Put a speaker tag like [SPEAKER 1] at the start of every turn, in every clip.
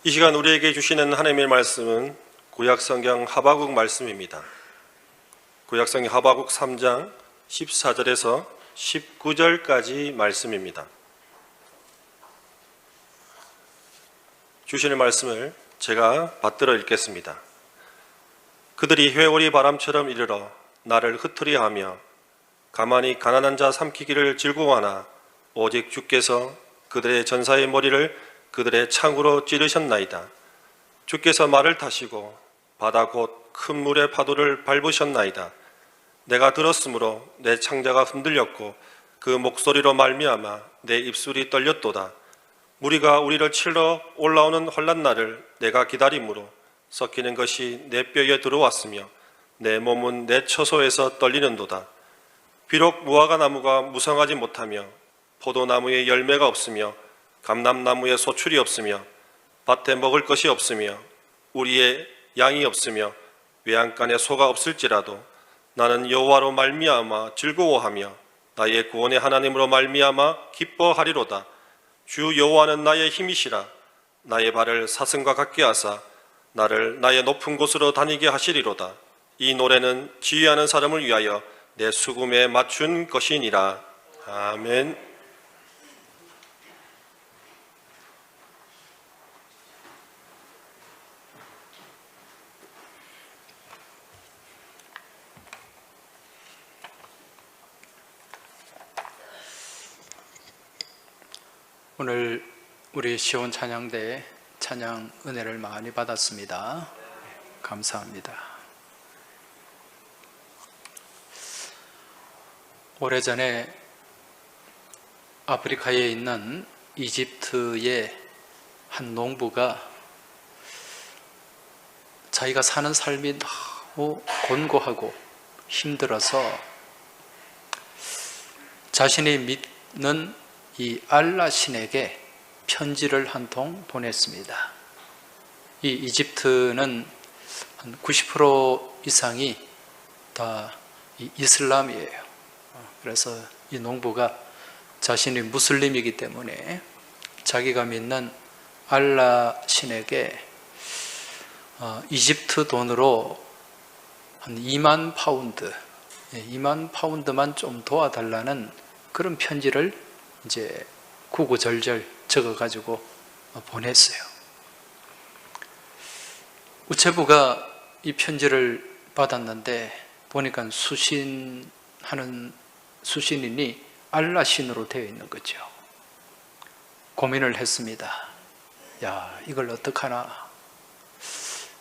[SPEAKER 1] 이 시간 우리에게 주시는 하나님의 말씀은 구약성경 하바국 말씀입니다. 구약성경 하바국 3장 14절에서 19절까지 말씀입니다. 주시는 말씀을 제가 받들어 읽겠습니다. 그들이 회오리 바람처럼 이르러 나를 흩으려 하며 가만히 가난한 자 삼키기를 즐거워하나 오직 주께서 그들의 전사의 머리를 그들의 창으로 찌르셨나이다. 주께서 말을 타시고 바다 곧 큰 물의 파도를 밟으셨나이다. 내가 들었으므로 내 창자가 흔들렸고 그 목소리로 말미암아 내 입술이 떨렸도다. 무리가 우리를 치러 올라오는 환난 날을 내가 기다림으로 섞이는 것이 내 뼈에 들어왔으며 내 몸은 내 처소에서 떨리는도다. 비록 무화과 나무가 무성하지 못하며 포도나무에 열매가 없으며 감람나무에 소출이 없으며 밭에 먹을 것이 없으며 우리의 양이 없으며 외양간에 소가 없을지라도 나는 여호와로 말미암아 즐거워하며 나의 구원의 하나님으로 말미암아 기뻐하리로다. 주 여호와는 나의 힘이시라. 나의 발을 사슴과 같게 하사 나를 나의 높은 곳으로 다니게 하시리로다. 이 노래는 지휘하는 사람을 위하여 내 수금에 맞춘 것이니라. 아멘.
[SPEAKER 2] 오늘 우리 시온 찬양대에 찬양 은혜를 많이 받았습니다. 감사합니다. 오래전에 아프리카에 있는 이집트의 한 농부가 자기가 사는 삶이 너무 곤고하고 힘들어서 자신이 믿는 이 알라 신에게 편지를 한 통 보냈습니다. 이 이집트는 한 90% 이상이 다 이슬람이에요. 그래서 이 농부가 자신이 무슬림이기 때문에 자기가 믿는 알라 신에게 이집트 돈으로 한 2만 파운드, 2만 파운드만 좀 도와달라는 그런 편지를 이제 구구절절 적어가지고 보냈어요. 우체부가 이 편지를 받았는데 보니까 수신인이 알라 신으로 되어 있는 거죠. 고민을 했습니다. 야, 이걸 어떡하나.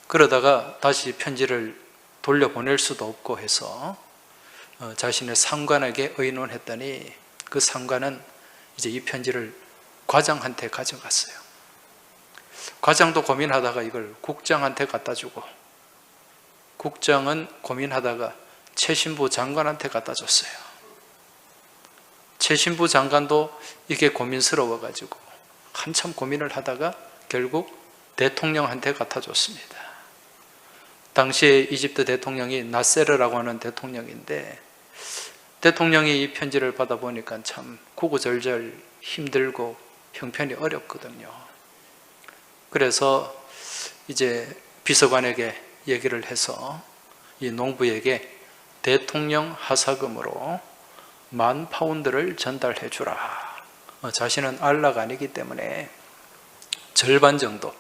[SPEAKER 2] 그러다가 다시 편지를 돌려보낼 수도 없고 해서 자신의 상관에게 의논했더니 그 상관은 이제 이 편지를 과장한테 가져갔어요. 과장도 고민하다가 이걸 국장한테 갖다 주고 국장은 고민하다가 최신부 장관한테 갖다 줬어요. 최신부 장관도 이게 고민스러워가지고 한참 고민을 하다가 결국 대통령한테 갖다 줬습니다. 당시에 이집트 대통령이 나세르라고 하는 대통령인데 대통령이 이 편지를 받아보니까 참 구구절절 힘들고 형편이 어렵거든요. 그래서 이제 비서관에게 얘기를 해서 이 농부에게 대통령 하사금으로 1만 파운드를 전달해 주라. 자신은 알라가 아니기 때문에 절반 정도,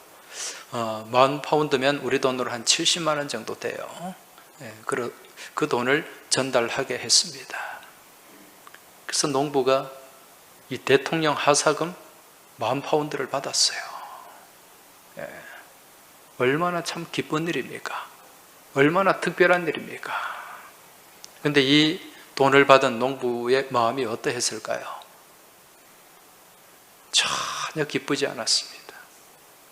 [SPEAKER 2] 1만 파운드면 우리 돈으로 한 70만 원 정도 돼요. 그 돈을 전달하게 했습니다. 그래서 농부가 이 대통령 하사금 1만 파운드를 받았어요. 얼마나 참 기쁜 일입니까? 얼마나 특별한 일입니까? 그런데 이 돈을 받은 농부의 마음이 어떠했을까요? 전혀 기쁘지 않았습니다.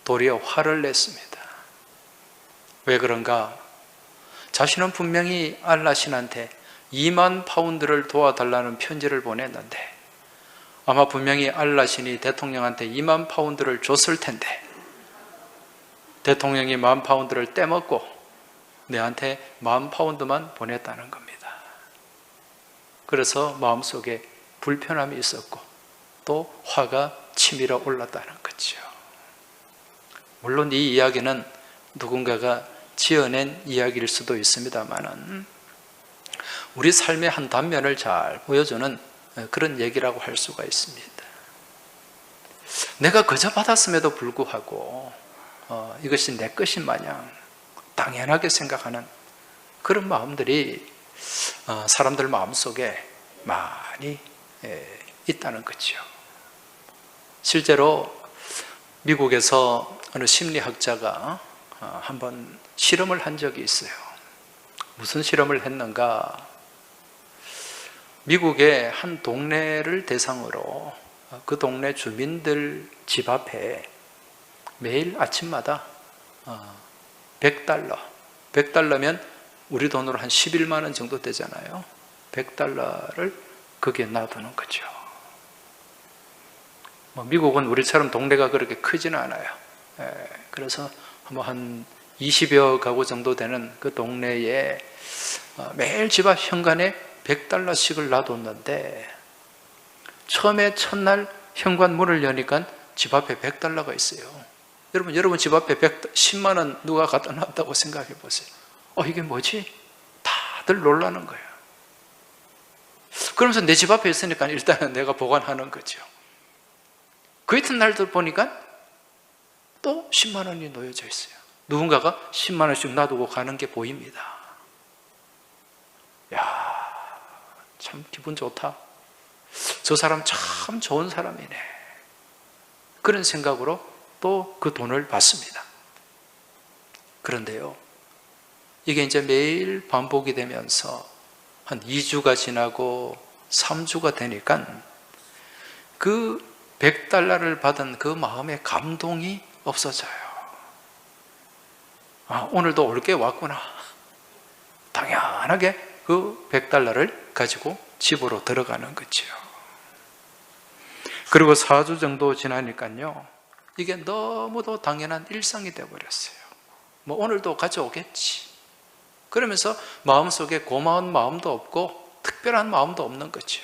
[SPEAKER 2] 도리어 화를 냈습니다. 왜 그런가? 자신은 분명히 알라 신한테 2만 파운드를 도와달라는 편지를 보냈는데 아마 분명히 알라 신이 대통령한테 2만 파운드를 줬을 텐데 대통령이 1만 파운드를 떼먹고 내한테 1만 파운드만 보냈다는 겁니다. 그래서 마음속에 불편함이 있었고 또 화가 치밀어 올랐다는 거죠. 물론 이 이야기는 누군가가 지어낸 이야기일 수도 있습니다만은 우리 삶의 한 단면을 잘 보여주는 그런 얘기라고 할 수가 있습니다. 내가 그저 받았음에도 불구하고 이것이 내 것인 마냥 당연하게 생각하는 그런 마음들이 사람들 마음속에 많이 있다는 거죠. 실제로 미국에서 어느 심리학자가 한번 실험을 한 적이 있어요. 무슨 실험을 했는가? 미국의 한 동네를 대상으로 그 동네 주민들 집 앞에 매일 아침마다 $100면 우리 돈으로 한 11만 원 정도 되잖아요. $100를 거기에 놔두는 거죠. 미국은 우리처럼 동네가 그렇게 크지는 않아요. 그래서 한 20여 가구 정도 되는 그 동네에 매일 집 앞 현관에 $100씩을 놔뒀는데 처음에 첫날 현관 문을 여니까 집 앞에 $100가 있어요. 여러분 집 앞에 10만 원 누가 갖다 놨다고 생각해 보세요. 이게 뭐지? 다들 놀라는 거예요. 그러면서 내 집 앞에 있으니까 일단은 내가 보관하는 거죠. 그 이튿날도 보니까 또 10만 원이 놓여져 있어요. 누군가가 10만 원씩 놔두고 가는 게 보입니다. 야, 참 기분 좋다. 저 사람 참 좋은 사람이네. 그런 생각으로 또 그 돈을 받습니다. 그런데요, 이게 이제 매일 반복이 되면서 한 2주가 지나고 3주가 되니까 그 $100를 받은 그 마음의 감동이 없어져요. 오늘도 올 게 왔구나. 당연하게 그 $100를 가지고 집으로 들어가는 거죠. 그리고 4주 정도 지나니까요, 이게 너무도 당연한 일상이 되어버렸어요. 오늘도 가져오겠지. 그러면서 마음속에 고마운 마음도 없고 특별한 마음도 없는 거죠.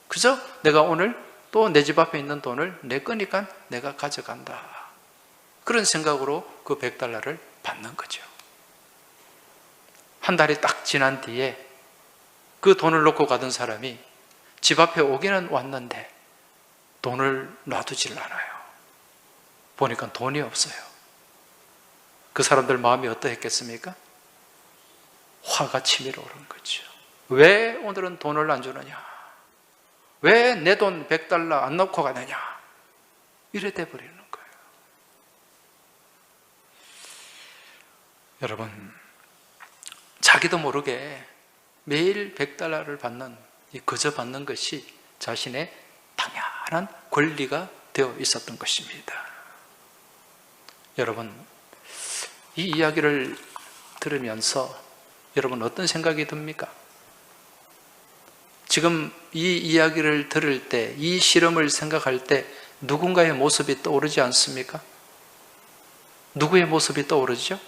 [SPEAKER 2] 그저 내가 오늘 또 내 집 앞에 있는 돈을 내 거니까 내가 가져간다. 그런 생각으로 그 $100를 받는 거죠. 한 달이 딱 지난 뒤에 그 돈을 놓고 가던 사람이 집 앞에 오기는 왔는데 돈을 놔두질 않아요. 보니까 돈이 없어요. 그 사람들 마음이 어떠했겠습니까? 화가 치밀어 오른 거죠. 왜 오늘은 돈을 안 주느냐? 왜 내 돈 $100 안 놓고 가느냐? 이래 돼버리는 거예요. 여러분, 자기도 모르게 매일 $100를 받는, 그저 받는 것이 자신의 당연한 권리가 되어 있었던 것입니다. 여러분, 이 이야기를 들으면서 여러분 어떤 생각이 듭니까? 지금 이 이야기를 들을 때, 이 실험을 생각할 때 누군가의 모습이 떠오르지 않습니까? 누구의 모습이 떠오르죠?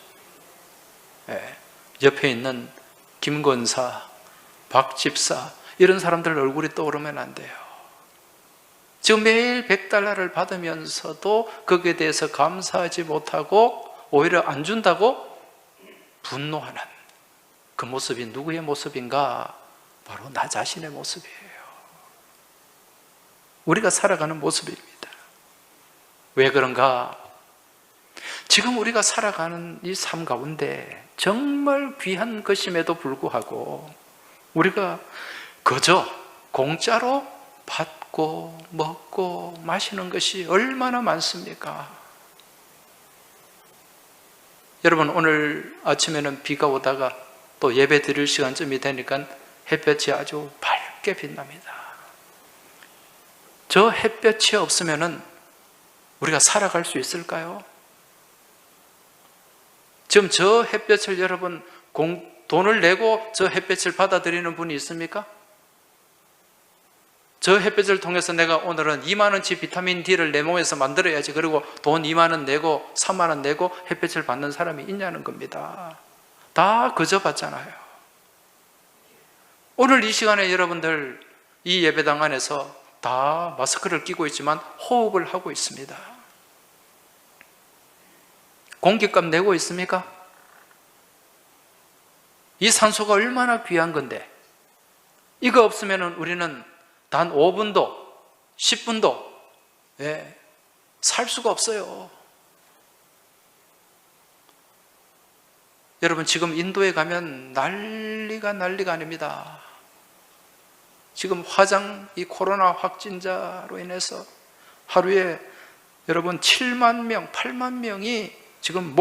[SPEAKER 2] 옆에 있는 김 권사, 박 집사, 이런 사람들 얼굴이 떠오르면 안 돼요. 지금 매일 $100를 받으면서도 거기에 대해서 감사하지 못하고 오히려 안 준다고 분노하는 그 모습이 누구의 모습인가? 바로 나 자신의 모습이에요. 우리가 살아가는 모습입니다. 왜 그런가? 지금 우리가 살아가는 이 삶 가운데 정말 귀한 것임에도 불구하고 우리가 그저 공짜로 받고 먹고 마시는 것이 얼마나 많습니까? 여러분, 오늘 아침에는 비가 오다가 또 예배 드릴 시간쯤이 되니까 햇볕이 아주 밝게 빛납니다. 저 햇볕이 없으면 우리가 살아갈 수 있을까요? 지금 저 햇볕을 여러분 돈을 내고 저 햇볕을 받아들이는 분이 있습니까? 저 햇볕을 통해서 내가 오늘은 2만 원치 비타민 D를 내 몸에서 만들어야지, 그리고 돈 2만 원 내고 3만 원 내고 햇볕을 받는 사람이 있냐는 겁니다. 다 그저 받잖아요. 오늘 이 시간에 여러분들 이 예배당 안에서 다 마스크를 끼고 있지만 호흡을 하고 있습니다. 공깃값 내고 있습니까? 이 산소가 얼마나 귀한 건데, 이거 없으면 우리는 단 5분도 10분도 살 수가 없어요. 여러분, 지금 인도에 가면 난리가 아닙니다. 지금 이 코로나 확진자로 인해서 하루에 여러분 7만 명, 8만 명이 지금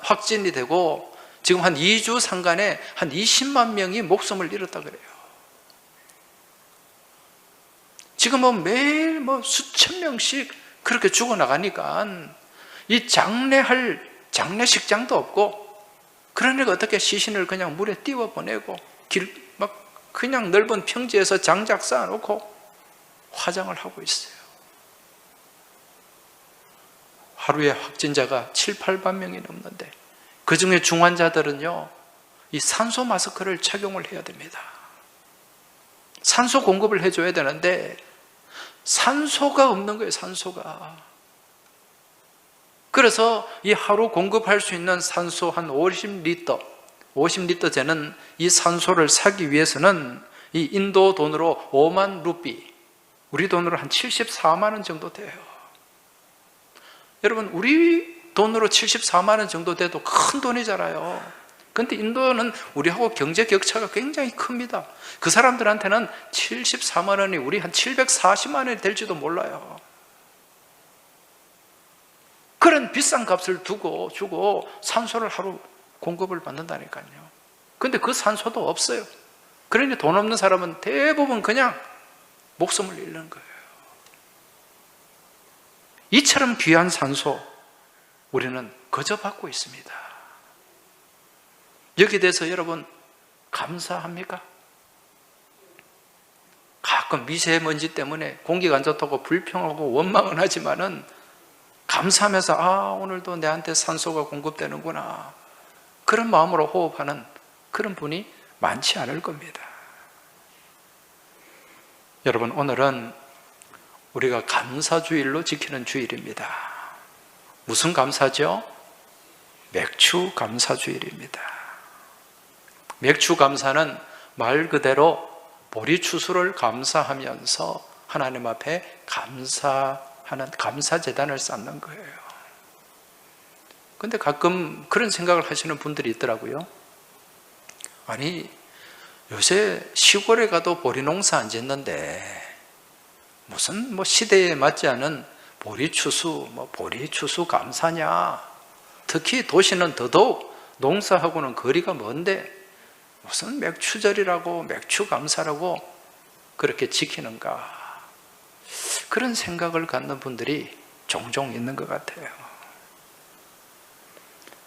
[SPEAKER 2] 확진이 되고, 지금 한 2주 상간에 한 20만 명이 목숨을 잃었다 그래요. 지금 매일 수천 명씩 그렇게 죽어나가니까 이 장례식장도 없고, 그러니까 어떻게 시신을 그냥 물에 띄워 보내고 그냥 넓은 평지에서 장작 쌓아놓고 화장을 하고 있어요. 하루에 확진자가 7, 8만 명이 넘는데, 그 중에 중환자들은요, 이 산소 마스크를 착용을 해야 됩니다. 산소 공급을 해줘야 되는데 산소가 없는 거예요. 산소가. 그래서 이 하루 공급할 수 있는 산소 한 50리터 되는 이 산소를 사기 위해서는 이 인도 돈으로 5만 루피, 우리 돈으로 한 74만 원 정도 돼요. 여러분, 우리 돈으로 74만 원 정도 돼도 큰 돈이잖아요. 그런데 인도는 우리하고 경제 격차가 굉장히 큽니다. 그 사람들한테는 74만 원이 우리 한 740만 원이 될지도 몰라요. 그런 비싼 값을 주고 산소를 하루 공급을 받는다니까요. 그런데 그 산소도 없어요. 그러니 돈 없는 사람은 대부분 그냥 목숨을 잃는 거예요. 이처럼 귀한 산소 우리는 거저 받고 있습니다. 여기에 대해서 여러분 감사합니까? 가끔 미세먼지 때문에 공기가 안 좋다고 불평하고 원망은 하지만은 감사하면서 오늘도 내한테 산소가 공급되는구나, 그런 마음으로 호흡하는 그런 분이 많지 않을 겁니다. 여러분, 오늘은 우리가 감사주일로 지키는 주일입니다. 무슨 감사죠? 맥주 감사주일입니다. 맥주 감사는 말 그대로 보리추수를 감사하면서 하나님 앞에 감사하는 감사제단을 쌓는 거예요. 그런데 가끔 그런 생각을 하시는 분들이 있더라고요. 아니, 요새 시골에 가도 보리농사 안 짓는데 무슨 시대에 맞지 않은 보리추수 감사냐? 특히 도시는 더더욱 농사하고는 거리가 먼데 무슨 맥추절이라고 맥추 감사라고 그렇게 지키는가? 그런 생각을 갖는 분들이 종종 있는 것 같아요.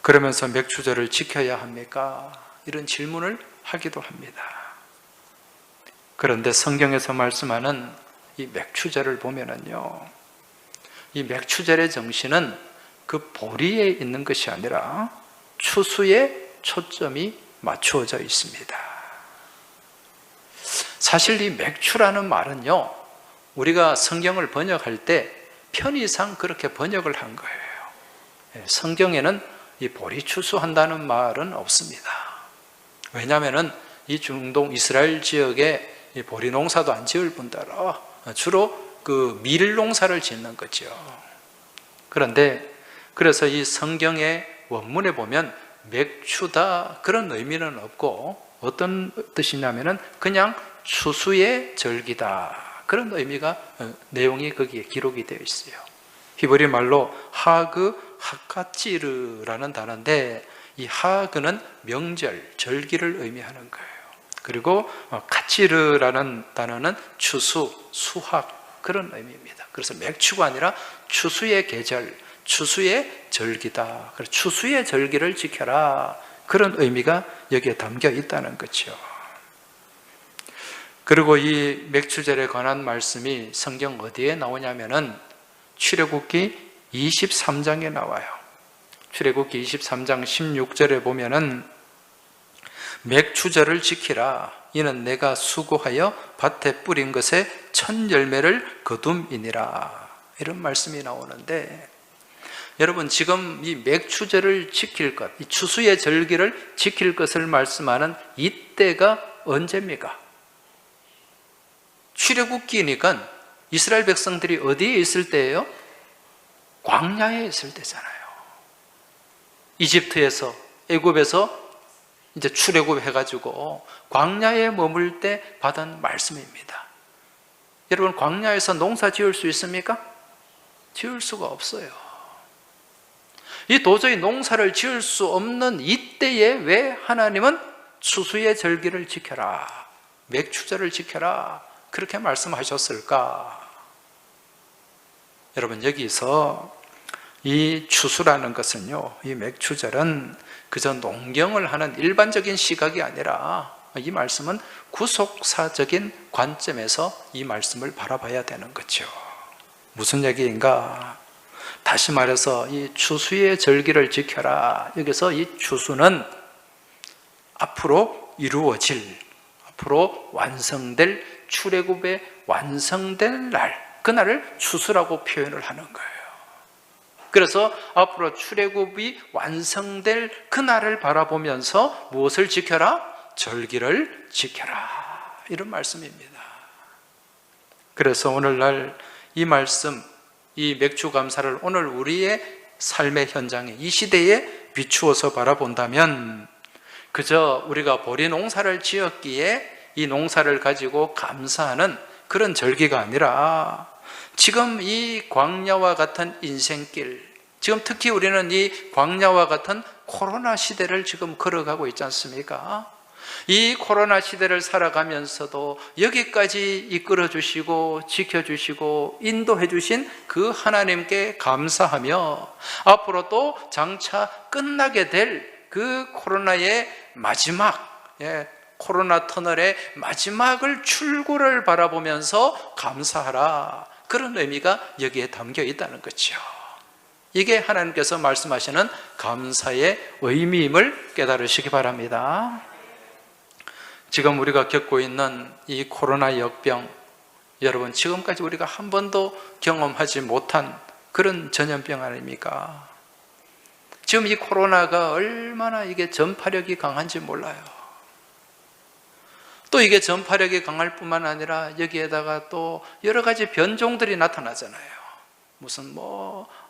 [SPEAKER 2] 그러면서 맥추절을 지켜야 합니까? 이런 질문을 하기도 합니다. 그런데 성경에서 말씀하는 이 맥추절을 보면은요, 이 맥추절의 정신은 그 보리에 있는 것이 아니라 추수에 초점이 맞추어져 있습니다. 사실 이 맥추라는 말은요, 우리가 성경을 번역할 때 편의상 그렇게 번역을 한 거예요. 성경에는 이 보리 추수한다는 말은 없습니다. 왜냐하면 이 중동 이스라엘 지역에 이 보리 농사도 안 지을 뿐더러 주로 그 밀 농사를 짓는 거죠. 그래서 이 성경의 원문에 보면 맥추다 그런 의미는 없고, 어떤 뜻이냐면은 그냥 추수의 절기다, 그런 의미가 내용이 거기에 기록이 되어 있어요. 히브리 말로 하그 하카찌르라는 단어인데, 이 하그는 명절, 절기를 의미하는 거예요. 그리고 카찌르라는 단어는 추수, 수확, 그런 의미입니다. 그래서 맥추가 아니라 추수의 계절, 추수의 절기다. 그래서 추수의 절기를 지켜라, 그런 의미가 여기에 담겨 있다는 거죠. 그리고 이 맥추절에 관한 말씀이 성경 어디에 나오냐면은 출애굽기 23장에 나와요. 출애굽기 23장 16절에 보면은 맥추절을 지키라, 이는 내가 수고하여 밭에 뿌린 것에 첫 열매를 거둠이니라, 이런 말씀이 나오는데, 여러분, 지금 이 맥추절을 지킬 것, 이 추수의 절기를 지킬 것을 말씀하는 이때가 언제입니까? 출애굽기니까 이스라엘 백성들이 어디에 있을 때예요? 광야에 있을 때잖아요. 이집트에서, 애굽에서 이제 출애굽해가지고 광야에 머물 때 받은 말씀입니다. 여러분, 광야에서 농사 지을 수 있습니까? 지을 수가 없어요. 이 도저히 농사를 지을 수 없는 이때에 왜 하나님은 추수의 절기를 지켜라, 맥추절을 지켜라, 그렇게 말씀하셨을까? 여러분, 여기서 이 추수라는 것은요, 이 맥추절은 그저 농경을 하는 일반적인 시각이 아니라 이 말씀은 구속사적인 관점에서 이 말씀을 바라봐야 되는 거죠. 무슨 얘기인가? 다시 말해서 이 추수의 절기를 지켜라. 여기서 이 추수는 앞으로 이루어질, 앞으로 완성될 출애굽의 완성될 날, 그날을 추수라고 표현을 하는 거예요. 그래서 앞으로 출애굽이 완성될 그날을 바라보면서 무엇을 지켜라? 절기를 지켜라, 이런 말씀입니다. 그래서 오늘날 이 말씀, 이 맥주감사를 오늘 우리의 삶의 현장에, 이 시대에 비추어서 바라본다면 그저 우리가 보리 농사를 지었기에 이 농사를 가지고 감사하는 그런 절기가 아니라 지금 이 광야와 같은 인생길, 지금 특히 우리는 이 광야와 같은 코로나 시대를 지금 걸어가고 있지 않습니까? 이 코로나 시대를 살아가면서도 여기까지 이끌어 주시고 지켜주시고 인도해 주신 그 하나님께 감사하며 앞으로 또 장차 끝나게 될 그 코로나의 마지막, 코로나 터널의 마지막을 출구를 바라보면서 감사하라, 그런 의미가 여기에 담겨 있다는 거죠. 이게 하나님께서 말씀하시는 감사의 의미임을 깨달으시기 바랍니다. 지금 우리가 겪고 있는 이 코로나 역병, 여러분, 지금까지 우리가 한 번도 경험하지 못한 그런 전염병 아닙니까? 지금 이 코로나가 얼마나 이게 전파력이 강한지 몰라요. 또 이게 전파력이 강할 뿐만 아니라 여기에다가 또 여러 가지 변종들이 나타나잖아요. 무슨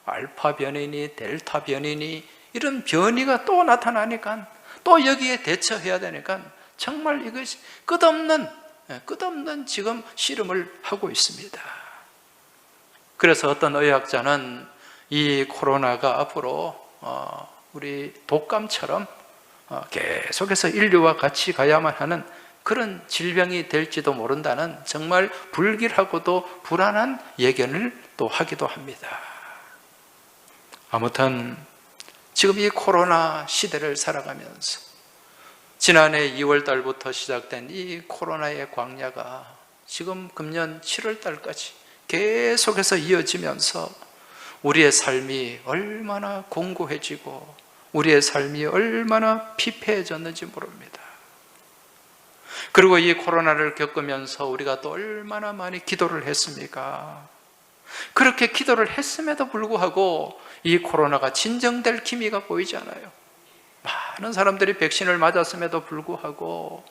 [SPEAKER 2] 알파 변이니 델타 변이니 이런 변이가 또 나타나니까 또 여기에 대처해야 되니까 정말 이것이 끝없는 지금 씨름을 하고 있습니다. 그래서 어떤 의학자는 이 코로나가 앞으로 우리 독감처럼 계속해서 인류와 같이 가야만 하는 그런 질병이 될지도 모른다는 정말 불길하고도 불안한 예견을 또 하기도 합니다. 아무튼 지금 이 코로나 시대를 살아가면서 지난해 2월 달부터 시작된 이 코로나의 광야가 지금 금년 7월 달까지 계속해서 이어지면서 우리의 삶이 얼마나 공고해지고 우리의 삶이 얼마나 피폐해졌는지 모릅니다. 그리고 이 코로나를 겪으면서 우리가 또 얼마나 많이 기도를 했습니까? 그렇게 기도를 했음에도 불구하고 이 코로나가 진정될 기미가 보이지 않아요. 많은 사람들이 백신을 맞았음에도 불구하고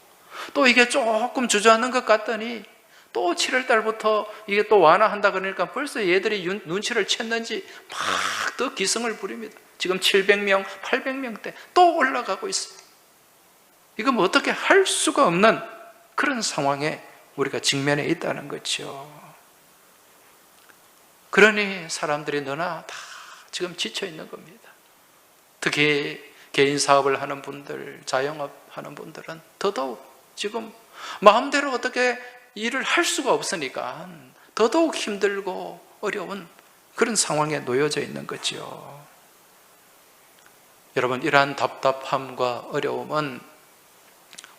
[SPEAKER 2] 또 이게 조금 주저앉는 것 같더니 또 7월 달부터 이게 또 완화한다 그러니까 벌써 얘들이 눈치를 챘는지 막 더 기승을 부립니다. 지금 700명, 800명대 또 올라가고 있어요. 이건 어떻게 할 수가 없는 그런 상황에 우리가 직면해 있다는 거죠. 그러니 사람들이 너나 다 지금 지쳐 있는 겁니다. 특히 개인 사업을 하는 분들, 자영업 하는 분들은 더더욱 지금 마음대로 어떻게 일을 할 수가 없으니까 더더욱 힘들고 어려운 그런 상황에 놓여져 있는 거죠. 여러분, 이러한 답답함과 어려움은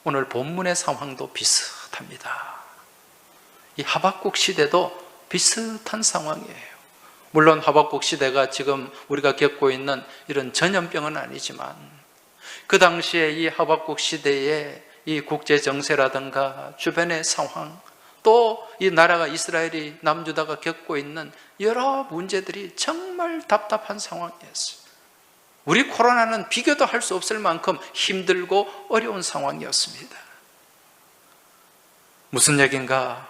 [SPEAKER 2] 오늘 본문의 상황도 비슷합니다. 이 하박국 시대도 비슷한 상황이에요. 물론 하박국 시대가 지금 우리가 겪고 있는 이런 전염병은 아니지만 그 당시에 이 하박국 시대의 이 국제 정세라든가 주변의 상황, 또 이 나라가 이스라엘이 남유다가 겪고 있는 여러 문제들이 정말 정말 답답한 상황이었어요. 우리 코로나는 비교도 할 수 없을 만큼 힘들고 어려운 상황이었습니다. 무슨 얘기인가?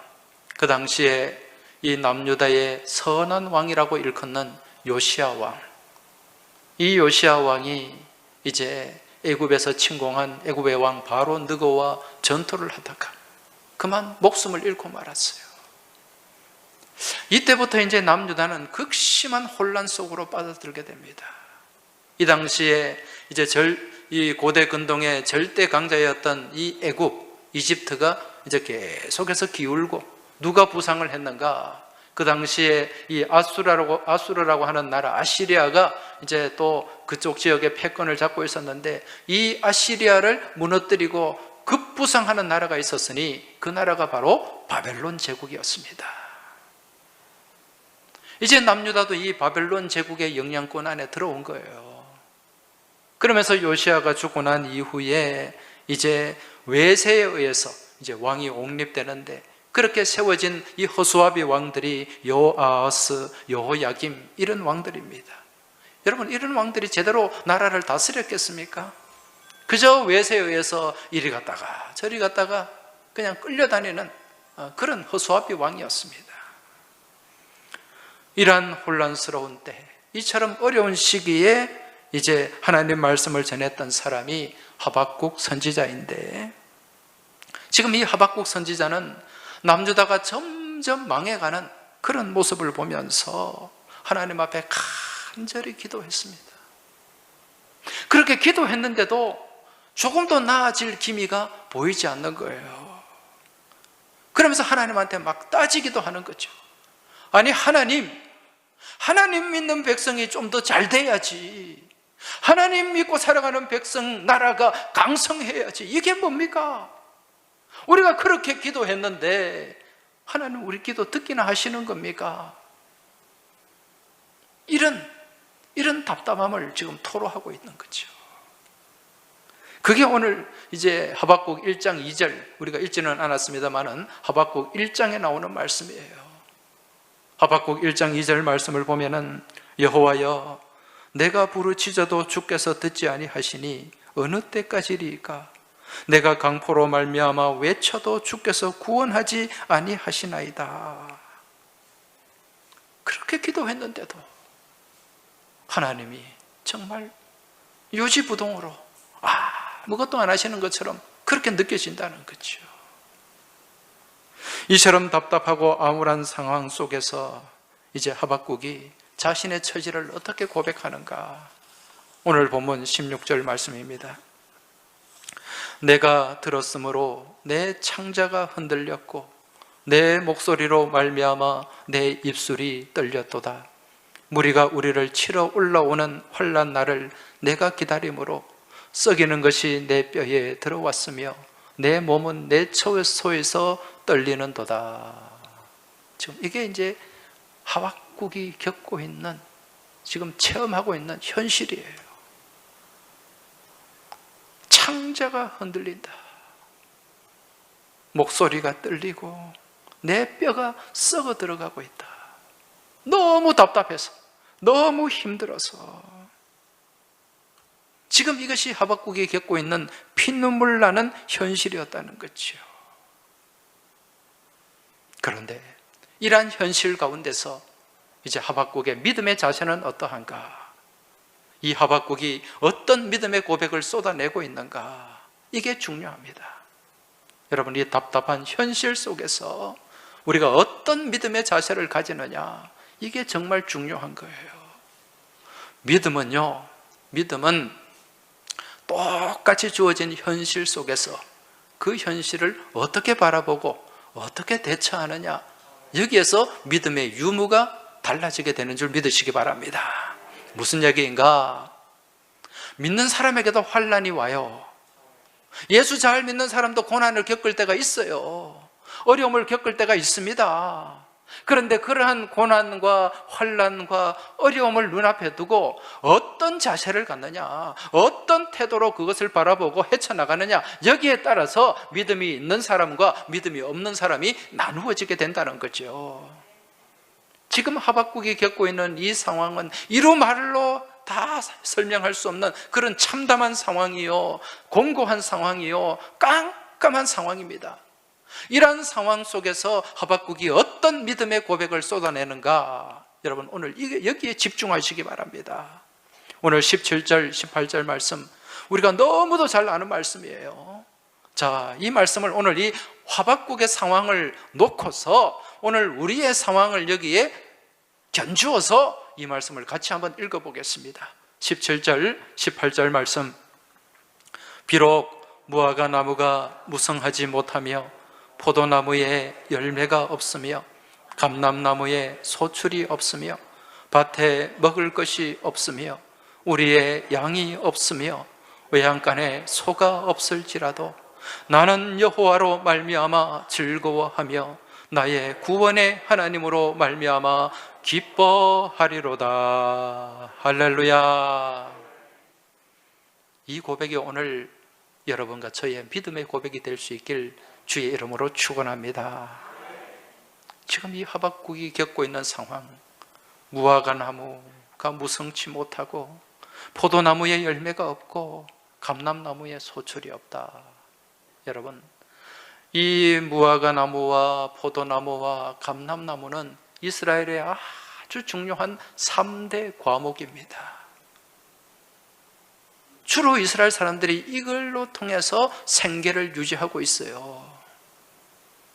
[SPEAKER 2] 그 당시에 이 남유다의 선한 왕이라고 일컫는 요시야 왕, 이 요시야 왕이 이제 애굽에서 침공한 애굽의 왕 바로 느고와 전투를 하다가 그만 목숨을 잃고 말았어요. 이때부터 이제 남유다는 극심한 혼란 속으로 빠져들게 됩니다. 이 당시에 이제 이 고대 근동의 절대 강자였던 이 애굽, 이집트가 이제 계속해서 기울고 누가 부상을 했는가? 그 당시에 이 아수르라고 하는 나라 아시리아가 이제 또 그쪽 지역에 패권을 잡고 있었는데 이 아시리아를 무너뜨리고 급부상하는 나라가 있었으니 그 나라가 바로 바벨론 제국이었습니다. 이제 남유다도 이 바벨론 제국의 영향권 안에 들어온 거예요. 그러면서 요시야가 죽고 난 이후에 이제 외세에 의해서 이제 왕이 옹립되는데 그렇게 세워진 이 허수아비 왕들이 요아스, 여호야김 이런 왕들입니다. 여러분, 이런 왕들이 제대로 나라를 다스렸겠습니까? 그저 외세에 의해서 이리 갔다가 저리 갔다가 그냥 끌려다니는 그런 허수아비 왕이었습니다. 이러한 혼란스러운 때, 이처럼 어려운 시기에 이제 하나님 말씀을 전했던 사람이 하박국 선지자인데, 지금 이 하박국 선지자는 남유다가 점점 망해가는 그런 모습을 보면서 하나님 앞에 간절히 기도했습니다. 그렇게 기도했는데도 조금도 나아질 기미가 보이지 않는 거예요. 그러면서 하나님한테 막 따지기도 하는 거죠. 아니, 하나님 믿는 백성이 좀 더 잘 돼야지. 하나님 믿고 살아가는 백성 나라가 강성해야지. 이게 뭡니까? 우리가 그렇게 기도했는데 하나님 우리 기도 듣기나 하시는 겁니까? 이런 답답함을 지금 토로하고 있는 거죠. 그게 오늘 이제 하박국 1장 2절, 우리가 읽지는 않았습니다만은 하박국 1장에 나오는 말씀이에요. 하박국 1장 2절 말씀을 보면은 여호와여, 내가 부르짖어도 주께서 듣지 아니하시니 어느 때까지리까? 내가 강포로 말미암아 외쳐도 주께서 구원하지 아니하시나이다. 그렇게 기도했는데도 하나님이 정말 요지부동으로 아무것도 안 하시는 것처럼 그렇게 느껴진다는 거죠. 이처럼 답답하고 암울한 상황 속에서 이제 하박국이 자신의 처지를 어떻게 고백하는가? 오늘 본문 16절 말씀입니다. 내가 들었으므로 내 창자가 흔들렸고 내 목소리로 말미암아 내 입술이 떨렸도다. 무리가 우리를 치러 올라오는 환난 날을 내가 기다림으로 썩이는 것이 내 뼈에 들어왔으며 내 몸은 내 처소에서 떨리는도다. 지금 이게 이제 하박국이 겪고 있는, 지금 체험하고 있는 현실이에요. 창자가 흔들린다. 목소리가 떨리고 내 뼈가 썩어 들어가고 있다. 너무 답답해서, 너무 힘들어서. 지금 이것이 하박국이 겪고 있는 피눈물 나는 현실이었다는 거죠. 그런데 이러한 현실 가운데서 이제 하박국의 믿음의 자세는 어떠한가? 이 하박국이 어떤 믿음의 고백을 쏟아내고 있는가? 이게 중요합니다. 여러분, 이 답답한 현실 속에서 우리가 어떤 믿음의 자세를 가지느냐, 이게 정말 중요한 거예요. 믿음은 똑같이 주어진 현실 속에서 그 현실을 어떻게 바라보고 어떻게 대처하느냐, 여기에서 믿음의 유무가 달라지게 되는 줄 믿으시기 바랍니다. 무슨 얘기인가? 믿는 사람에게도 환난이 와요. 예수 잘 믿는 사람도 고난을 겪을 때가 있어요. 어려움을 겪을 때가 있습니다. 그런데 그러한 고난과 환난과 어려움을 눈앞에 두고 어떤 자세를 갖느냐, 어떤 태도로 그것을 바라보고 헤쳐나가느냐, 여기에 따라서 믿음이 있는 사람과 믿음이 없는 사람이 나누어지게 된다는 거죠. 지금 하박국이 겪고 있는 이 상황은 이루 말로 다 설명할 수 없는 그런 참담한 상황이요, 공고한 상황이요, 깜깜한 상황입니다. 이러한 상황 속에서 하박국이 어떤 믿음의 고백을 쏟아내는가, 여러분 오늘 여기에 집중하시기 바랍니다. 오늘 17절, 18절 말씀, 우리가 너무도 잘 아는 말씀이에요. 자, 이 말씀을 오늘 이 하박국의 상황을 놓고서 오늘 우리의 상황을 여기에 견주어서 이 말씀을 같이 한번 읽어보겠습니다. 17절, 18절 말씀. 비록 무화과 나무가 무성하지 못하며 포도나무에 열매가 없으며 감람나무에 소출이 없으며 밭에 먹을 것이 없으며 우리의 양이 없으며 외양간에 소가 없을지라도 나는 여호와로 말미암아 즐거워하며 나의 구원의 하나님으로 말미암아 기뻐하리로다. 할렐루야. 이 고백이 오늘 여러분과 저의 믿음의 고백이 될 수 있길 주의 이름으로 축원합니다. 지금 이 하박국이 겪고 있는 상황, 무화과 나무가 무성치 못하고 포도나무에 열매가 없고 감람나무에 소출이 없다. 여러분, 이 무화과 나무와 포도나무와 감람나무는 이스라엘의 아주 중요한 3대 과목입니다. 주로 이스라엘 사람들이 이걸로 통해서 생계를 유지하고 있어요.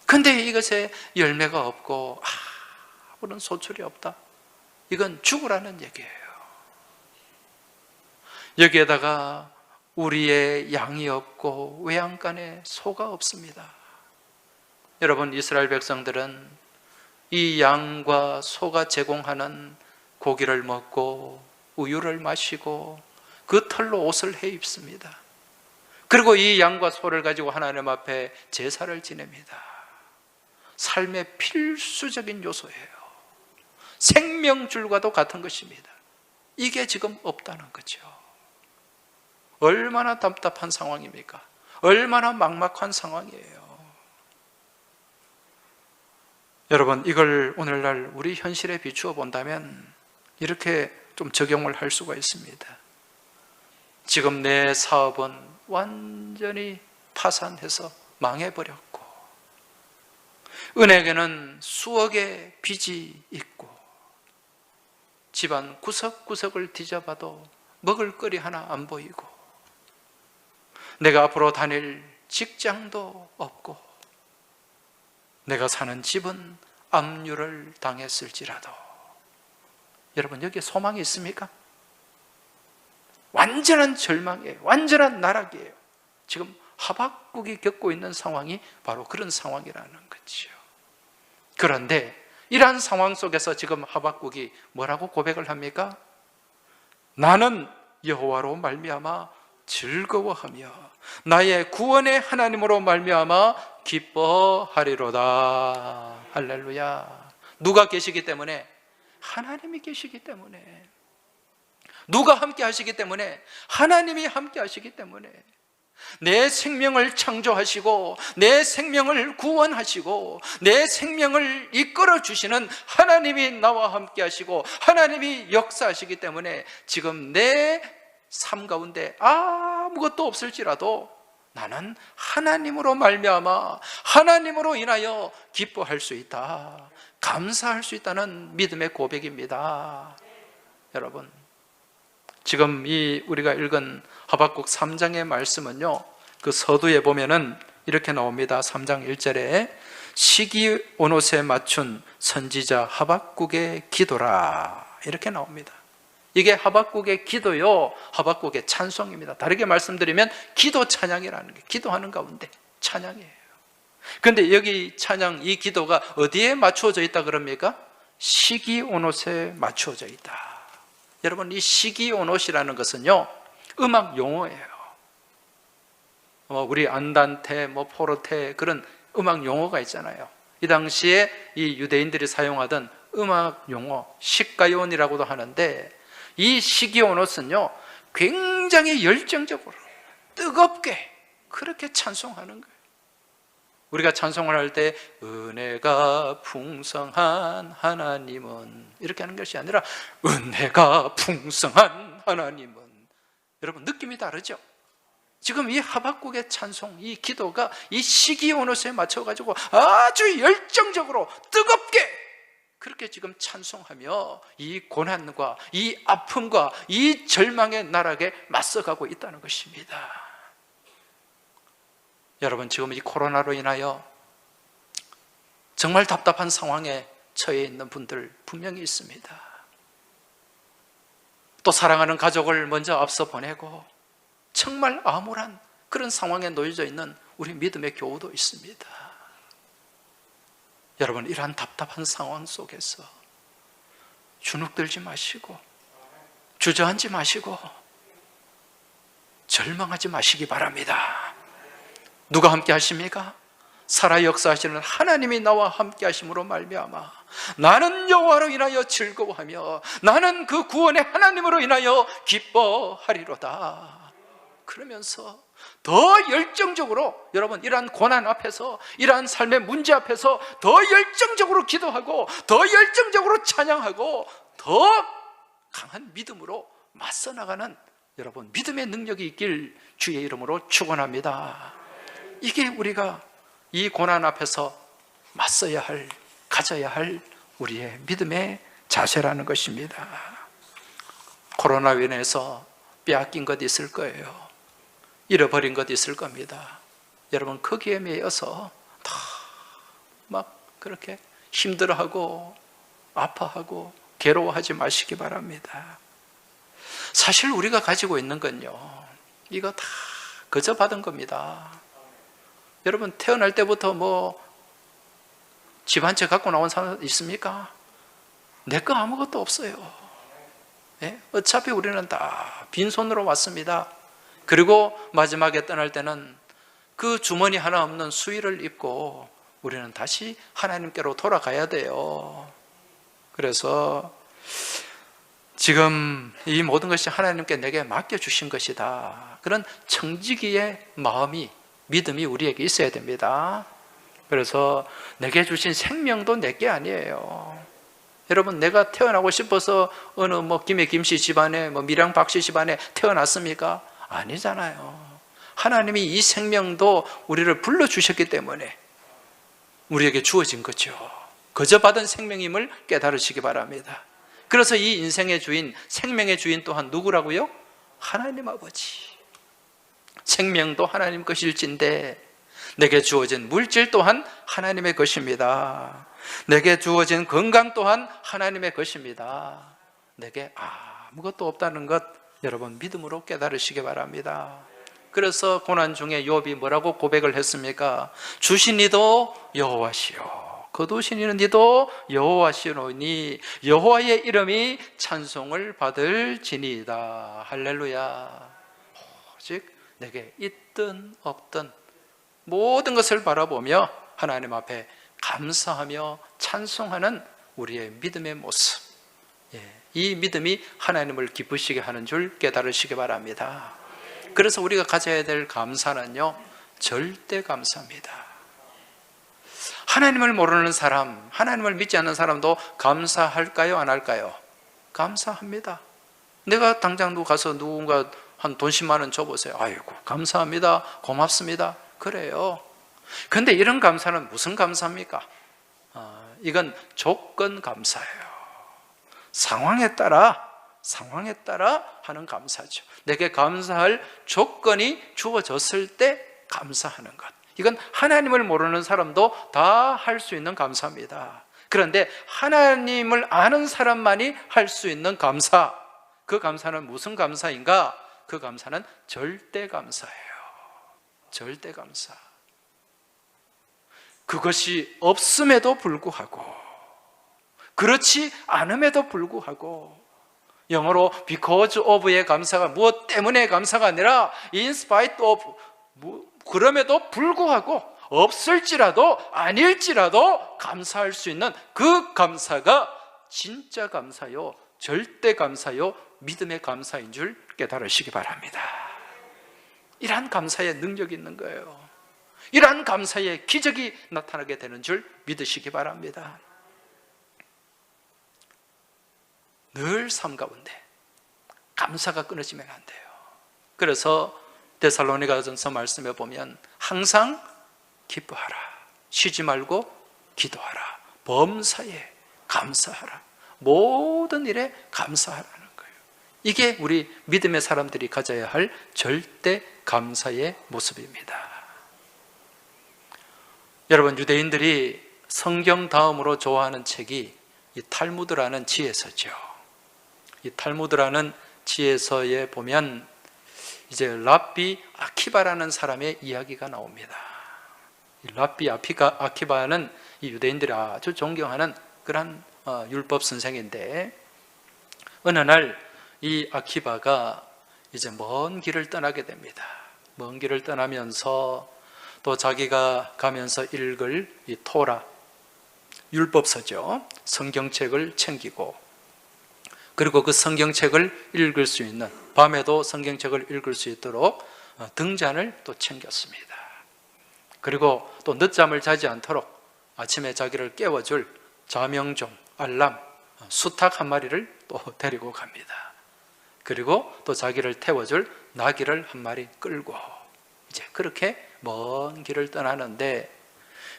[SPEAKER 2] 근데 이것에 열매가 없고 아무런 소출이 없다. 이건 죽으라는 얘기예요. 여기에다가 우리의 양이 없고 외양간에 소가 없습니다. 여러분, 이스라엘 백성들은 이 양과 소가 제공하는 고기를 먹고 우유를 마시고 그 털로 옷을 해 입습니다. 그리고 이 양과 소를 가지고 하나님 앞에 제사를 지냅니다. 삶의 필수적인 요소예요. 생명줄과도 같은 것입니다. 이게 지금 없다는 거죠. 얼마나 답답한 상황입니까? 얼마나 막막한 상황이에요. 여러분, 이걸 오늘날 우리 현실에 비추어 본다면 이렇게 좀 적용을 할 수가 있습니다. 지금 내 사업은 완전히 파산해서 망해버렸고, 은행에는 수억의 빚이 있고, 집안 구석구석을 뒤져봐도 먹을거리 하나 안 보이고, 내가 앞으로 다닐 직장도 없고, 내가 사는 집은 압류를 당했을지라도, 여러분 여기에 소망이 있습니까? 완전한 절망이에요. 완전한 나락이에요. 지금 하박국이 겪고 있는 상황이 바로 그런 상황이라는 거죠. 그런데 이러한 상황 속에서 지금 하박국이 뭐라고 고백을 합니까? 나는 여호와로 말미암아 즐거워하며 나의 구원의 하나님으로 말미암아 기뻐하리로다. 할렐루야. 누가 계시기 때문에? 하나님이 계시기 때문에. 누가 함께 하시기 때문에? 하나님이 함께 하시기 때문에. 내 생명을 창조하시고 내 생명을 구원하시고 내 생명을 이끌어 주시는 하나님이 나와 함께 하시고 하나님이 역사하시기 때문에 지금 내 삶 가운데 아무것도 없을지라도 나는 하나님으로 말미암아 하나님으로 인하여 기뻐할 수 있다, 감사할 수 있다는 믿음의 고백입니다. 여러분, 지금 이 우리가 읽은 하박국 3장의 말씀은요, 그 서두에 보면은 이렇게 나옵니다. 3장 1절에 시기 온옷에 맞춘 선지자 하박국의 기도라, 이렇게 나옵니다. 이게 하박국의 기도요, 하박국의 찬송입니다. 다르게 말씀드리면 기도 찬양이라는 게, 기도하는 가운데 찬양이에요. 그런데 여기 찬양, 이 기도가 어디에 맞추어져 있다 그럽니까? 시기 온옷에 맞추어져 있다. 여러분, 이 시기 온옷이라는 것은요, 음악 용어예요. 우리 안단테, 포르테, 그런 음악 용어가 있잖아요. 이 당시에 이 유대인들이 사용하던 음악 용어, 식가요원이라고도 하는데, 이 시기 온옷은요, 굉장히 열정적으로 뜨겁게 그렇게 찬송하는 거예요. 우리가 찬송을 할 때 은혜가 풍성한 하나님은 이렇게 하는 것이 아니라 은혜가 풍성한 하나님은, 여러분 느낌이 다르죠? 지금 이 하박국의 찬송, 이 기도가 이 시기 온옷에 맞춰가지고 아주 열정적으로 뜨겁게 그렇게 지금 찬송하며 이 고난과 이 아픔과 이 절망의 나락에 맞서가고 있다는 것입니다. 여러분, 지금 이 코로나로 인하여 정말 답답한 상황에 처해 있는 분들 분명히 있습니다. 또 사랑하는 가족을 먼저 앞서 보내고 정말 암울한 그런 상황에 놓여져 있는 우리 믿음의 교우도 있습니다. 여러분, 이러한 답답한 상황 속에서 주눅들지 마시고 주저앉지 마시고 절망하지 마시기 바랍니다. 누가 함께 하십니까? 살아 역사하시는 하나님이 나와 함께 하심으로 말미암아 나는 여호와로 인하여 즐거워하며 나는 그 구원의 하나님으로 인하여 기뻐하리로다. 그러면서 더 열정적으로, 여러분, 이러한 고난 앞에서, 이러한 삶의 문제 앞에서 더 열정적으로 기도하고 더 열정적으로 찬양하고 더 강한 믿음으로 맞서 나가는, 여러분, 믿음의 능력이 있길 주의 이름으로 축원합니다. 이게 우리가 이 고난 앞에서 맞서야 할, 가져야 할 우리의 믿음의 자세라는 것입니다. 코로나로 인해서 빼앗긴 것 있을 거예요. 잃어버린 것 있을 겁니다. 여러분, 거기에 매여서 다 막 그렇게 힘들어하고 아파하고 괴로워하지 마시기 바랍니다. 사실 우리가 가지고 있는 건요, 이거 다 그저 받은 겁니다. 여러분, 태어날 때부터 뭐 집 한 채 갖고 나온 사람 있습니까? 내 거 아무것도 없어요. 네? 어차피 우리는 다 빈손으로 왔습니다. 그리고 마지막에 떠날 때는 그 주머니 하나 없는 수의를 입고 우리는 다시 하나님께로 돌아가야 돼요. 그래서 지금 이 모든 것이 하나님께 내게 맡겨주신 것이다, 그런 청지기의 마음이, 믿음이 우리에게 있어야 됩니다. 그래서 내게 주신 생명도 내게 아니에요. 여러분, 내가 태어나고 싶어서 어느 뭐 김해 김씨 집안에, 뭐 밀양 박씨 집안에 태어났습니까? 아니잖아요. 하나님이 이 생명도 우리를 불러주셨기 때문에 우리에게 주어진 거죠. 거저 받은 생명임을 깨달으시기 바랍니다. 그래서 이 인생의 주인, 생명의 주인 또한 누구라고요? 하나님 아버지. 생명도 하나님 것일진데 내게 주어진 물질 또한 하나님의 것입니다. 내게 주어진 건강 또한 하나님의 것입니다. 내게 아무것도 없다는 것, 여러분 믿음으로 깨달으시기 바랍니다. 그래서 고난 중에 욥이 뭐라고 고백을 했습니까? 주신 이도 여호와시요 거두신 이도 여호와시오니 여호와의 이름이 찬송을 받을지니이다. 할렐루야. 오직 내게 있든 없든 모든 것을 바라보며 하나님 앞에 감사하며 찬송하는 우리의 믿음의 모습, 이 믿음이 하나님을 기쁘시게 하는 줄 깨달으시기 바랍니다. 그래서 우리가 가져야 될 감사는요, 절대 감사입니다. 하나님을 모르는 사람, 하나님을 믿지 않는 사람도 감사할까요, 안 할까요? 감사합니다. 내가 당장 가서 누군가 한 돈 10만 원 줘보세요. 아이고 감사합니다, 고맙습니다, 그래요. 근데 이런 감사는 무슨 감사입니까? 이건 조건 감사예요. 상황에 따라 하는 감사죠. 내게 감사할 조건이 주어졌을 때 감사하는 것, 이건 하나님을 모르는 사람도 다 할 수 있는 감사입니다. 그런데 하나님을 아는 사람만이 할 수 있는 감사, 그 감사는 무슨 감사인가? 그 감사는 절대 감사예요. 절대 감사. 그것이 없음에도 불구하고, 그렇지 않음에도 불구하고, 영어로 because of의 감사가 무엇 때문에 감사가 아니라 in spite of, 그럼에도 불구하고 없을지라도 아닐지라도 감사할 수 있는 그 감사가 진짜 감사요, 절대 감사요, 믿음의 감사인 줄 깨달으시기 바랍니다. 이러한 감사의 능력이 있는 거예요. 이러한 감사의 기적이 나타나게 되는 줄 믿으시기 바랍니다. 늘 삶 가운데 감사가 끊어지면 안 돼요. 그래서 데살로니가전서 말씀에 보면 항상 기뻐하라, 쉬지 말고 기도하라, 범사에 감사하라, 모든 일에 감사하라는 거예요. 이게 우리 믿음의 사람들이 가져야 할 절대 감사의 모습입니다. 여러분, 유대인들이 성경 다음으로 좋아하는 책이 이 탈무드라는 지혜서죠. 이 탈무드라는 지혜서에 보면 이제 랍비 아키바라는 사람의 이야기가 나옵니다. 이 랍비 아키바는 이 유대인들이 아주 존경하는 그런 율법 선생인데, 어느 날 이 아키바가 이제 먼 길을 떠나게 됩니다. 먼 길을 떠나면서 또 자기가 가면서 읽을 이 토라, 율법서죠, 성경책을 챙기고, 그리고 그 성경책을 읽을 수 있는, 밤에도 성경책을 읽을 수 있도록 등잔을 또 챙겼습니다. 그리고 또 늦잠을 자지 않도록 아침에 자기를 깨워줄 자명종, 알람, 수탉 한 마리를 또 데리고 갑니다. 그리고 또 자기를 태워줄 나귀를 한 마리 끌고 이제 그렇게 먼 길을 떠나는데,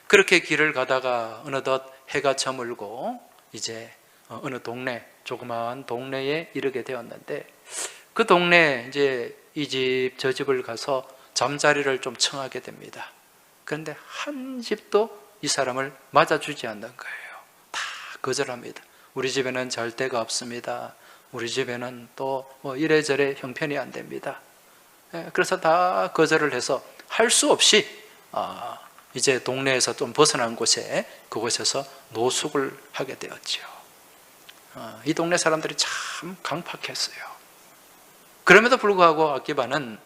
[SPEAKER 2] 그렇게 길을 가다가 어느덧 해가 저물고 이제 어느 동네, 조그마한 동네에 이르게 되었는데, 그 동네에 이제 이 집 저 집을 가서 잠자리를 좀 청하게 됩니다. 그런데 한 집도 이 사람을 맞아주지 않는 거예요. 다 거절합니다. 우리 집에는 잘 데가 없습니다. 우리 집에는 또 이래저래 형편이 안 됩니다. 그래서 다 거절을 해서 할 수 없이 이제 동네에서 좀 벗어난 곳에, 그곳에서 노숙을 하게 되었죠. 이 동네 사람들이 참 강팍했어요. 그럼에도 불구하고 아키바는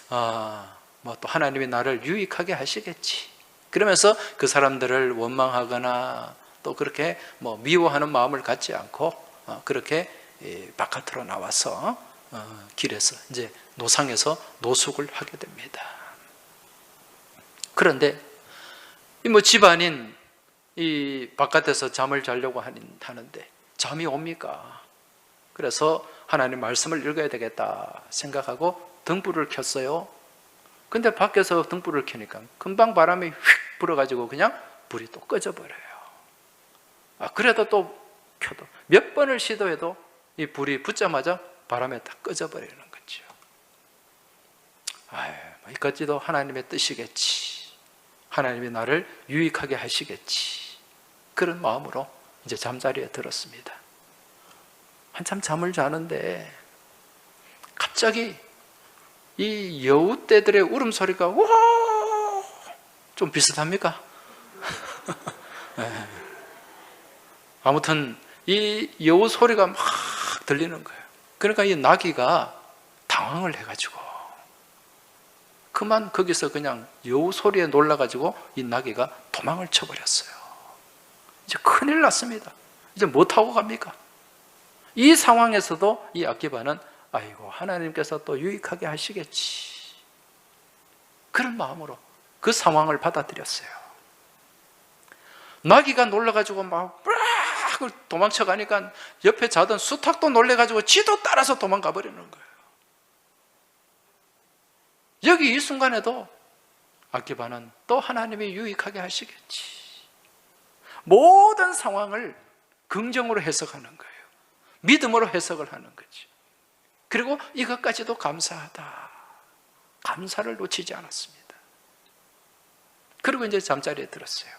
[SPEAKER 2] 뭐 또 하나님이 나를 유익하게 하시겠지, 그러면서 그 사람들을 원망하거나 또 그렇게 뭐 미워하는 마음을 갖지 않고 그렇게 바깥으로 나와서 길에서 이제 노상에서 노숙을 하게 됩니다. 그런데 뭐 집안인 이 바깥에서 잠을 자려고 하는데 잠이 옵니까? 그래서 하나님 말씀을 읽어야 되겠다 생각하고 등불을 켰어요. 근데 밖에서 등불을 켜니까 금방 바람이 휙 불어가지고 그냥 불이 또 꺼져버려요. 그래도 또 켜도 몇 번을 시도해도 이 불이 붙자마자 바람에 다 꺼져버리는 거죠. 이까지도 하나님의 뜻이겠지, 하나님이 나를 유익하게 하시겠지, 그런 마음으로 이제 잠자리에 들었습니다. 한참 잠을 자는데 갑자기 이 여우떼들의 울음소리가 우와, 좀 비슷합니까? 네. 아무튼 이 여우 소리가 막 들리는 거예요. 그러니까 이 나귀가 당황을 해가지고 그만 거기서 그냥 여우 소리에 놀라가지고 이 나귀가 도망을 쳐버렸어요. 이제 큰일 났습니다. 이제 뭐 타고 갑니까? 이 상황에서도 이 아키바는 아이고, 하나님께서 또 유익하게 하시겠지, 그런 마음으로 그 상황을 받아들였어요. 나귀가 놀라가지고 막 도망쳐 가니까 옆에 자던 수탉도 놀래가지고 지도 따라서 도망가 버리는 거예요. 여기 이 순간에도 아키바는 또 하나님이 유익하게 하시겠지, 모든 상황을 긍정으로 해석하는 거예요. 믿음으로 해석을 하는 거죠. 그리고 이것까지도 감사하다, 감사를 놓치지 않았습니다. 그리고 이제 잠자리에 들었어요.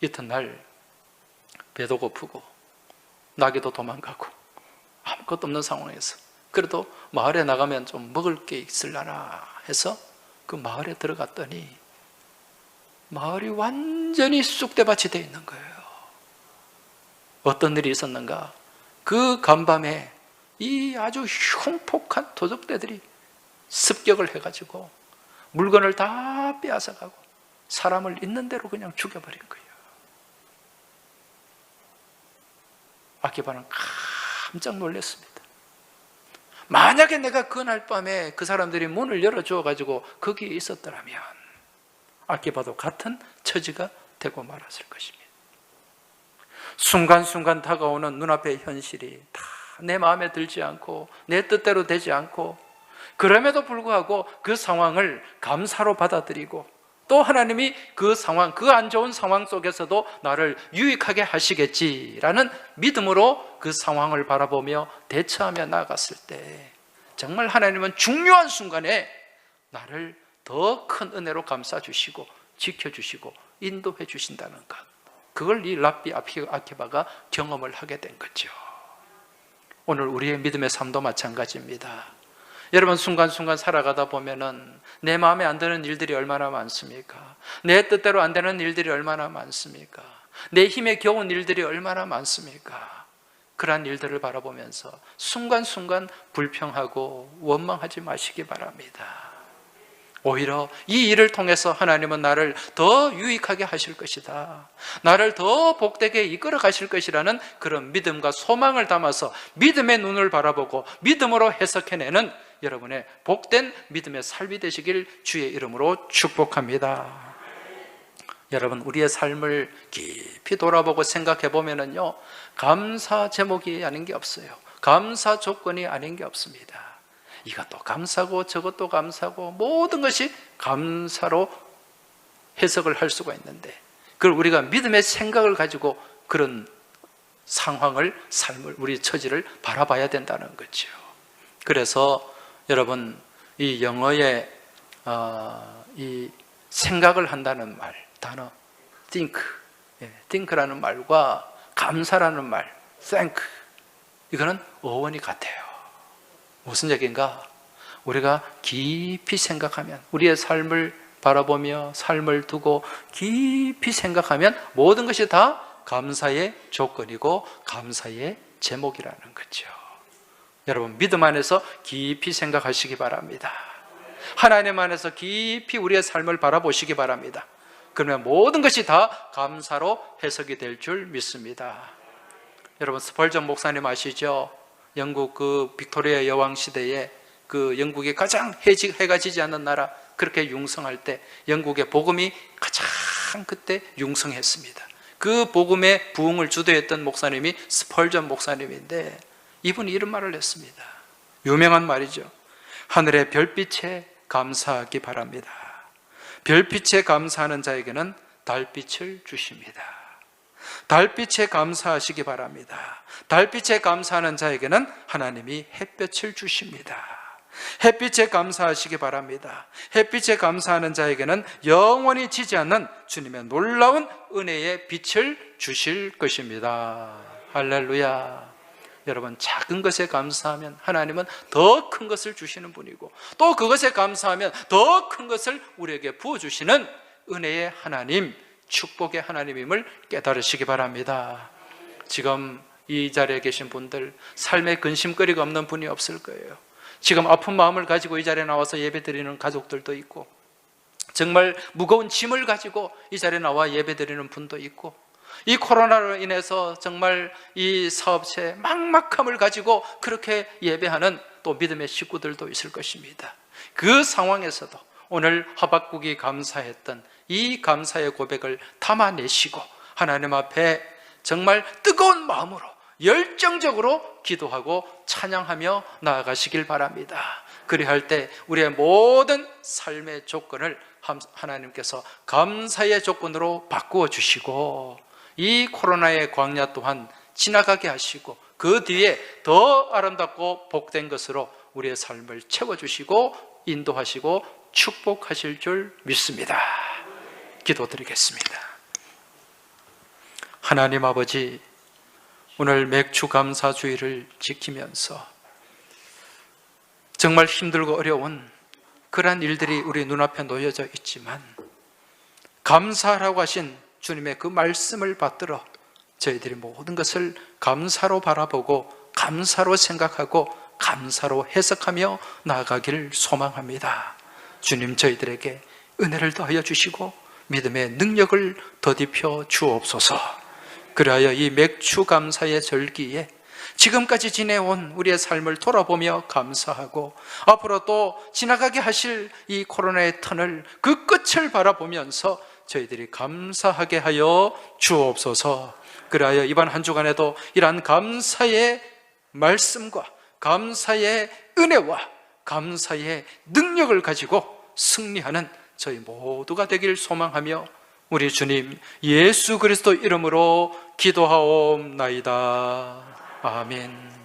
[SPEAKER 2] 이튿날 배도 고프고 나귀도 도망가고 아무것도 없는 상황에서 그래도 마을에 나가면 좀 먹을 게 있으려나 해서 그 마을에 들어갔더니 마을이 완전히 쑥대밭이 되어 있는 거예요. 어떤 일이 있었는가? 그 간밤에 이 아주 흉폭한 도적대들이 습격을 해가지고 물건을 다 빼앗아가고 사람을 있는 대로 그냥 죽여버린 거예요. 아키바는 깜짝 놀랐습니다. 만약에 내가 그날 밤에 그 사람들이 문을 열어주어가지고 거기에 있었더라면 아키바도 같은 처지가 되고 말았을 것입니다. 순간순간 다가오는 눈앞의 현실이 다 내 마음에 들지 않고 내 뜻대로 되지 않고, 그럼에도 불구하고 그 상황을 감사로 받아들이고, 또 하나님이 그 상황, 그 안 좋은 상황 속에서도 나를 유익하게 하시겠지라는 믿음으로 그 상황을 바라보며 대처하며 나아갔을 때, 정말 하나님은 중요한 순간에 나를 더 큰 은혜로 감싸주시고 지켜주시고 인도해 주신다는 것, 그걸 이 랍비 아키바가 경험을 하게 된 거죠. 오늘 우리의 믿음의 삶도 마찬가지입니다. 여러분, 순간순간 살아가다 보면은 내 마음에 안 드는 일들이 얼마나 많습니까? 내 뜻대로 안 되는 일들이 얼마나 많습니까? 내 힘에 겨운 일들이 얼마나 많습니까? 그러한 일들을 바라보면서 순간순간 불평하고 원망하지 마시기 바랍니다. 오히려 이 일을 통해서 하나님은 나를 더 유익하게 하실 것이다, 나를 더 복되게 이끌어 가실 것이라는 그런 믿음과 소망을 담아서 믿음의 눈을 바라보고 믿음으로 해석해내는 여러분의 복된 믿음의 삶이 되시길 주의 이름으로 축복합니다. 여러분, 우리의 삶을 깊이 돌아보고 생각해 보면은요, 감사 제목이 아닌 게 없어요. 감사 조건이 아닌 게 없습니다. 이것도 감사고 저것도 감사고 모든 것이 감사로 해석을 할 수가 있는데, 그걸 우리가 믿음의 생각을 가지고 그런 상황을, 삶을, 우리 처지를 바라봐야 된다는 거죠. 그래서 여러분, 이 영어의 이 생각을 한다는 말, 단어 think라는 말과 감사라는 말 thank, 이거는 어원이 같아요. 무슨 얘기인가? 우리가 깊이 생각하면, 우리의 삶을 바라보며 삶을 두고 깊이 생각하면 모든 것이 다 감사의 조건이고 감사의 제목이라는 거죠. 여러분, 믿음 안에서 깊이 생각하시기 바랍니다. 하나님 안에서 깊이 우리의 삶을 바라보시기 바랍니다. 그러면 모든 것이 다 감사로 해석이 될 줄 믿습니다. 여러분, 스펄전 목사님 아시죠? 영국 그 빅토리아 여왕 시대에 그 영국이 가장 해가 지지 않는 나라, 그렇게 융성할 때 영국의 복음이 가장 그때 융성했습니다. 그 복음의 부흥을 주도했던 목사님이 스펄전 목사님인데, 이분이 이런 말을 했습니다. 유명한 말이죠. 하늘의 별빛에 감사하기 바랍니다. 별빛에 감사하는 자에게는 달빛을 주십니다. 달빛에 감사하시기 바랍니다. 달빛에 감사하는 자에게는 하나님이 햇볕을 주십니다. 햇빛에 감사하시기 바랍니다. 햇빛에 감사하는 자에게는 영원히 지지 않는 주님의 놀라운 은혜의 빛을 주실 것입니다. 할렐루야. 여러분, 작은 것에 감사하면 하나님은 더 큰 것을 주시는 분이고, 또 그것에 감사하면 더 큰 것을 우리에게 부어주시는 은혜의 하나님, 축복의 하나님임을 깨달으시기 바랍니다. 지금 이 자리에 계신 분들, 삶에 근심거리가 없는 분이 없을 거예요. 지금 아픈 마음을 가지고 이 자리에 나와서 예배드리는 가족들도 있고, 정말 무거운 짐을 가지고 이 자리에 나와 예배드리는 분도 있고, 이 코로나로 인해서 정말 이 사업체의 막막함을 가지고 그렇게 예배하는 또 믿음의 식구들도 있을 것입니다. 그 상황에서도 오늘 하박국이 감사했던 이 감사의 고백을 담아내시고 하나님 앞에 정말 뜨거운 마음으로 열정적으로 기도하고 찬양하며 나아가시길 바랍니다. 그리할 때 우리의 모든 삶의 조건을 하나님께서 감사의 조건으로 바꾸어 주시고, 이 코로나의 광야 또한 지나가게 하시고 그 뒤에 더 아름답고 복된 것으로 우리의 삶을 채워주시고 인도하시고 축복하실 줄 믿습니다. 기도드리겠습니다. 하나님 아버지, 오늘 맥주 감사주의를 지키면서 정말 힘들고 어려운 그러한 일들이 우리 눈앞에 놓여져 있지만, 감사라고 하신 주님의 그 말씀을 받들어 저희들이 모든 것을 감사로 바라보고 감사로 생각하고 감사로 해석하며 나아가기를 소망합니다. 주님, 저희들에게 은혜를 더하여 주시고 믿음의 능력을 더딥혀 주옵소서. 그리하여 이 맥주 감사의 절기에 지금까지 지내온 우리의 삶을 돌아보며 감사하고 앞으로 또 지나가게 하실 이 코로나의 터널 그 끝을 바라보면서 저희들이 감사하게 하여 주옵소서. 그리하여 이번 한 주간에도 이러한 감사의 말씀과 감사의 은혜와 감사의 능력을 가지고 승리하는 저희 모두가 되길 소망하며 우리 주님 예수 그리스도 이름으로 기도하옵나이다. 아멘.